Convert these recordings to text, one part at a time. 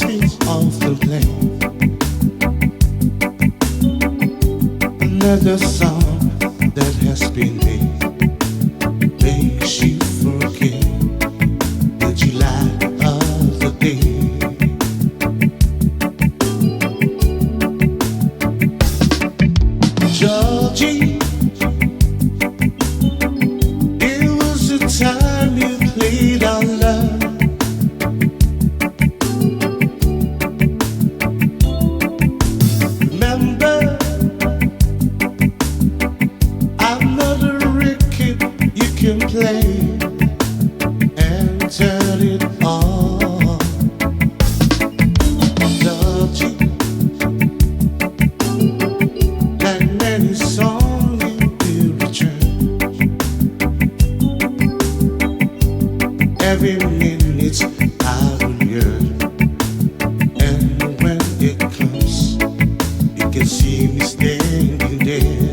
we often play. Another song that has been made makes you forget the July of the day. Georgie, it was the time you played our love. Remember, I'm not a record you can play and turn it on. Georgie, like many songs you will return. Every minute I will yearn, and when it comes, you can see me standing there.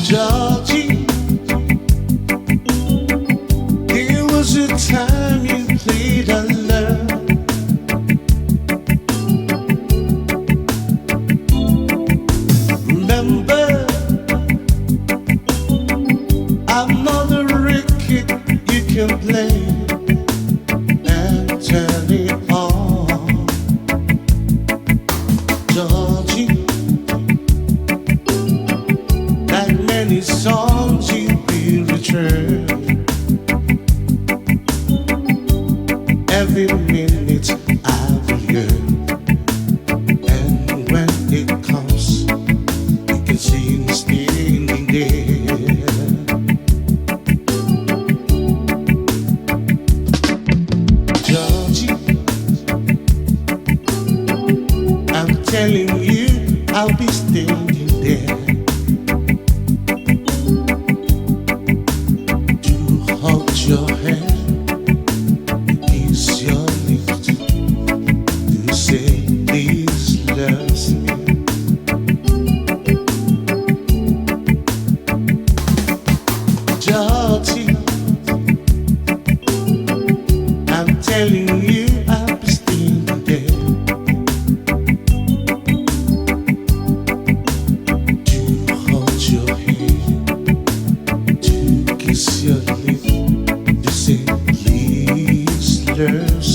Georgie, there was a time you played our love. Remember, I'm not a record you can play and turn it on. Georgie, like many songs you will return. Every minute I will yearn, and when it comes, you can see me standing there. Georgie, I'm telling you, I'll be standing there to hold your hand, kiss your lips, to say this loves me. Georgie, I'm telling you, I'll be standing there to hold your hand, to kiss your lips, to say please loves